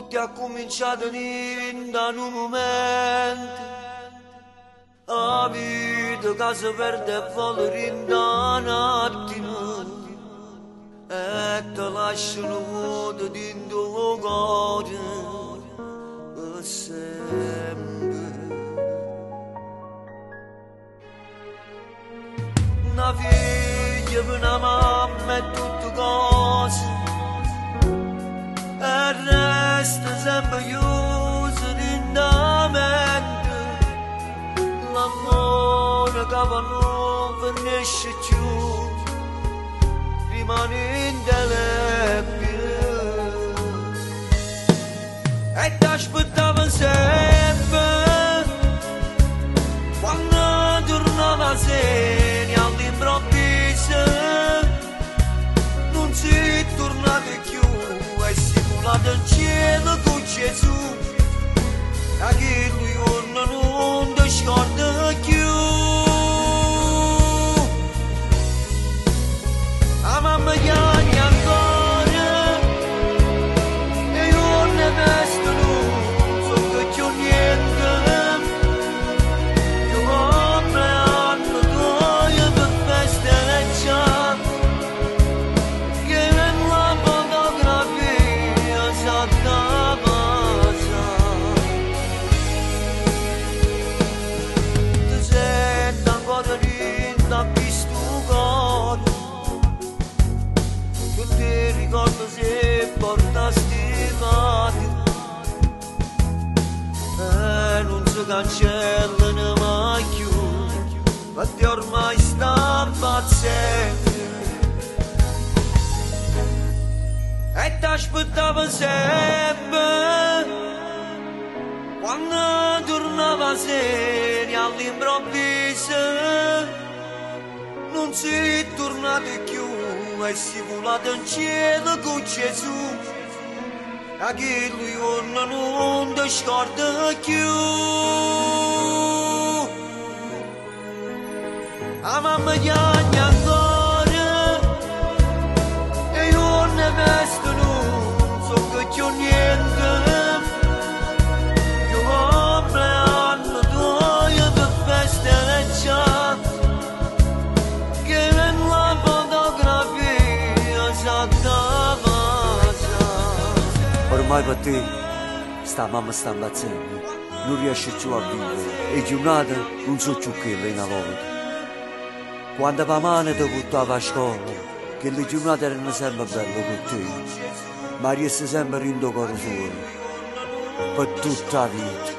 Tutto ha cominciato in un momento. La vita che si perde e vuole in un attimo. E ti lasciano vuoto dentro il cuore per sempre. Una figlia per una mamma è tutte cose. E resta sempre chiuso dentro mente. L'amore che va non finisce più, rimane indelebile. E ti aspettavo sempre quando tornava sera all'improvviso. Non si tornate più e si volate in cielo con Gesù. A chi lui giorno non ti scorda più. La mamma chiama ancora e io ne vesto non so che c'ho niente. Io compleanno tuo per festeggiare che nella fotografia saltava. Ti sento ancora linda qui sto cuore. Ti ricordo se porta stimati e non si cancellano mai più, perché ormai sta impazzendo. E ti aspettavo sempre quando tornava sera all'improvviso. Non si tornate più e si volate in cielo con Gesù. A chi lui giorno non ti scorda più. La mamma chiama ancora e io ne vesto non so che c'ho niente. Io compleanno tuo per festeggiare che nella fotografia saltava. Ormai per te sta mamma sta impazzendo, non riesce più a vivere e giornate non so più che le una volta. Quando la mamma ti portava a scuola, che le giornate erano sempre belle con te, ma resta sempre in tuo cuore suo, per tutta la vita.